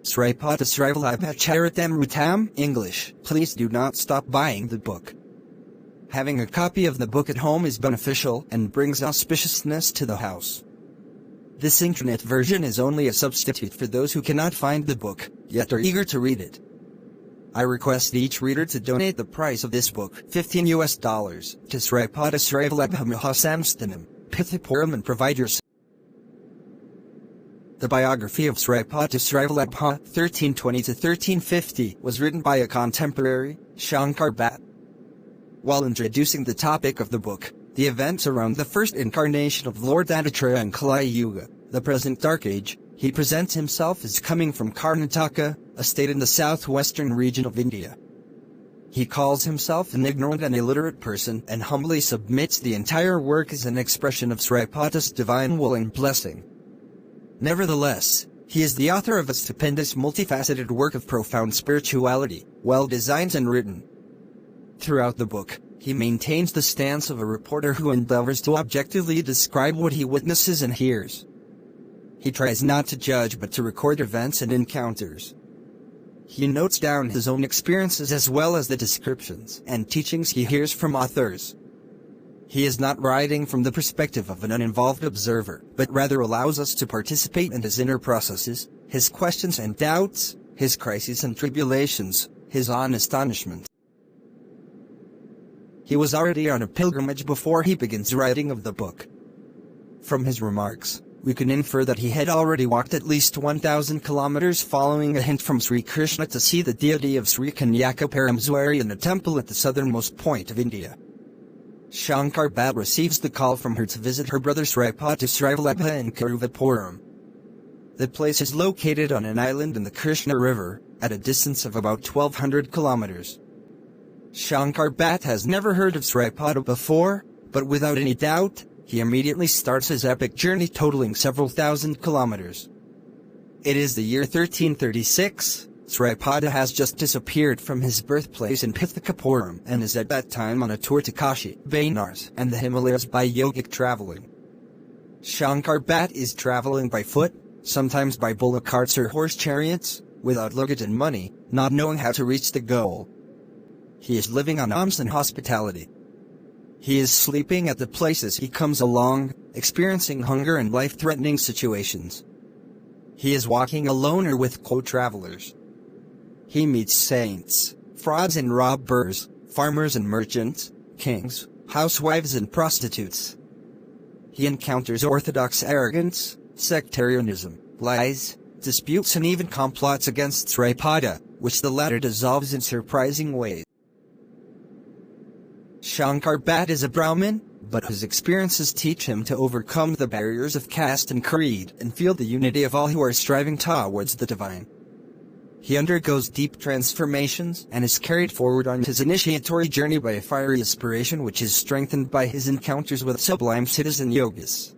Sri Pada Sri Vallabha Charitamrutam, English. Please do not stop buying the book. Having a copy of the book at home is beneficial and brings auspiciousness to the house. This internet version is only a substitute for those who cannot find the book, yet are eager to read it. I request each reader to donate the price of this book, $15 to Sri Pada Sri Vallabha Mahasamsthanam, Pithapuram, and provide your. The biography of Sri Pada Sri Vallabha, 1320–1350, was written by a contemporary, Shankar Bhatt. While introducing the topic of the book, the events around the first incarnation of Lord Dattatreya in Kali Yuga, the present Dark Age, he presents himself as coming from Karnataka, a state in the southwestern region of India. He calls himself an ignorant and illiterate person and humbly submits the entire work as an expression of Sri Pada's divine will and blessing. Nevertheless, he is the author of a stupendous multifaceted work of profound spirituality, well designed and written. Throughout the book, he maintains the stance of a reporter who endeavors to objectively describe what he witnesses and hears. He tries not to judge but to record events and encounters. He notes down his own experiences as well as the descriptions and teachings he hears from authors. He is not writing from the perspective of an uninvolved observer, but rather allows us to participate in his inner processes, his questions and doubts, his crises and tribulations, his awe and astonishment. He was already on a pilgrimage before he begins writing of the book. From his remarks, we can infer that he had already walked at least 1,000 kilometers following a hint from Sri Krishna to see the deity of Sri Kanyaka Parameswari in a temple at the southernmost point of India. Shankar Bhatt receives the call from her to visit her brother Sri Pada Sri Vallabha in Karuvapuram. The place is located on an island in the Krishna River, at a distance of about 1,200 kilometers. Shankar Bhatt has never heard of Sri Pada before, but without any doubt, he immediately starts his epic journey totaling several thousand kilometers. It is the year 1336, Sri Pada has just disappeared from his birthplace in Pithapuram and is at that time on a tour to Kashi, Benares, and the Himalayas by yogic traveling. Shankar Bhatt is traveling by foot, sometimes by bullock carts or horse chariots, without luggage and money, not knowing how to reach the goal. He is living on alms and hospitality. He is sleeping at the places he comes along, experiencing hunger and life-threatening situations. He is walking alone or with co-travelers. He meets saints, frauds and robbers, farmers and merchants, kings, housewives and prostitutes. He encounters orthodox arrogance, sectarianism, lies, disputes and even complots against Sri Pada, which the latter dissolves in surprising ways. Shankar Bhatt is a Brahmin, but his experiences teach him to overcome the barriers of caste and creed and feel the unity of all who are striving towards the divine. He undergoes deep transformations and is carried forward on his initiatory journey by a fiery inspiration which is strengthened by his encounters with sublime siddhas and yogis.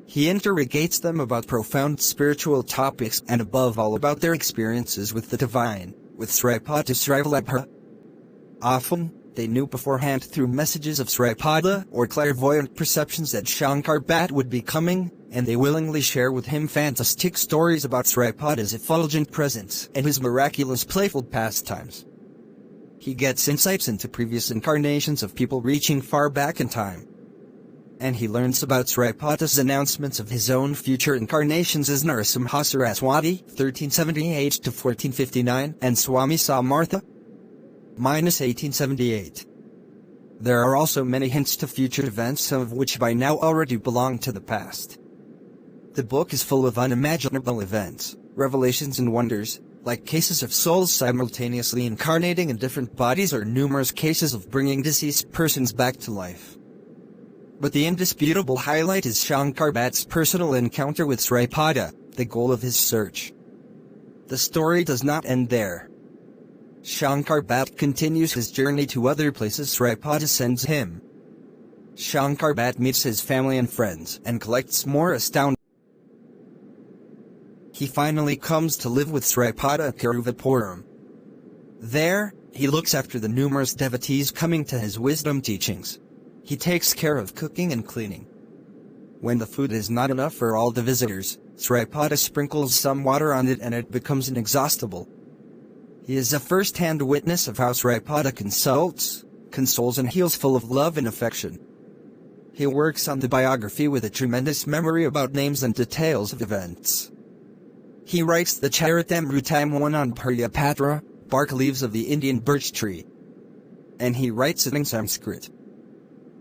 He interrogates them about profound spiritual topics and above all about their experiences with the divine, with Sri Pada Sri Vallabha. Often, they knew beforehand through messages of Sri Pada or clairvoyant perceptions that Shankar Bhatt would be coming, and they willingly share with him fantastic stories about Sri Pada's effulgent presence and his miraculous playful pastimes. He gets insights into previous incarnations of people reaching far back in time. And he learns about Sri Pada's announcements of his own future incarnations as Narasimha Saraswati, 1378–1459, and Swami Samartha, 1878. There are also many hints to future events, some of which by now already belong to the past. The book is full of unimaginable events, revelations and wonders, like cases of souls simultaneously incarnating in different bodies or numerous cases of bringing deceased persons back to life. But the indisputable highlight is Shankar Bhatt's personal encounter with Sri Pada, the goal of his search. The story does not end there. Shankar Bhatt continues his journey to other places Sri Pada sends him. Shankar Bhatt meets his family and friends and collects more astounding. He finally comes to live with Sri Pada at Karuvapuram. There, he looks after the numerous devotees coming to his wisdom teachings. He takes care of cooking and cleaning. When the food is not enough for all the visitors, Sri Pada sprinkles some water on it and it becomes inexhaustible. He is a first-hand witness of how Sri Pada consoles and heals, full of love and affection. He works on the biography with a tremendous memory about names and details of events. He writes the Charitamrutam 1 on Paryapatra, bark leaves of the Indian birch tree. And he writes it in Sanskrit.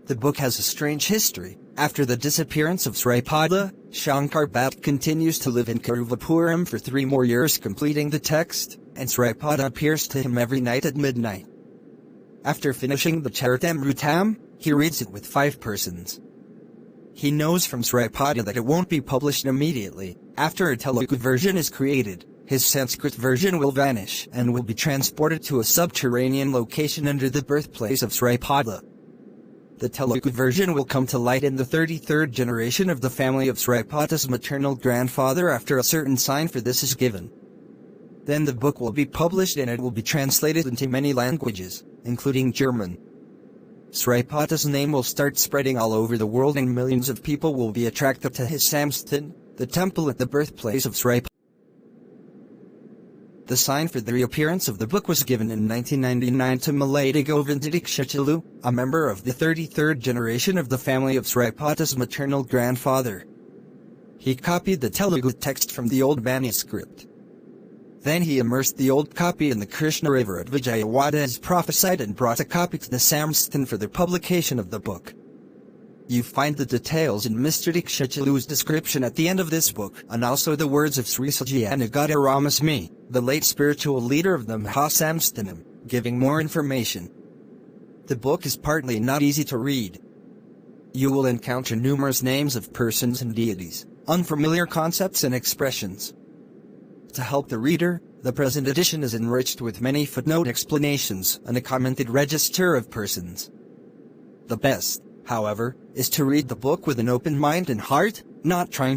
The book has a strange history. After the disappearance of Sri Pada, Shankar Bhatt continues to live in Karuvapuram for 3 more years completing the text, and Sri Pada appears to him every night at midnight. After finishing the Charitamrutam, he reads it with 5 persons. He knows from Sri Pada that it won't be published immediately. After a Telugu version is created, his Sanskrit version will vanish and will be transported to a subterranean location under the birthplace of Sri Pada. The Telugu version will come to light in the 33rd generation of the family of Sri Pada's maternal grandfather after a certain sign for this is given. Then the book will be published and it will be translated into many languages, including German. Sri Pada's name will start spreading all over the world and millions of people will be attracted to his samsthan, the temple at the birthplace of Sri Pada. The sign for the reappearance of the book was given in 1999 to Malady Govindadikshitalu, a member of the 33rd generation of the family of Sri Pada's maternal grandfather. He copied the Telugu text from the old manuscript. Then he immersed the old copy in the Krishna river at Vijayawada as prophesied and brought a copy to the samsthan for the publication of the book. You find the details in Mr. Dikshitalu's description at the end of this book, and also the words of Sri Sajiyanagada Ramasmi, the late spiritual leader of the Mahasamsthanam, giving more information. The book is partly not easy to read. You will encounter numerous names of persons and deities, unfamiliar concepts and expressions. To help the reader, the present edition is enriched with many footnote explanations and a commented register of persons. The best, however, is to read the book with an open mind and heart, not trying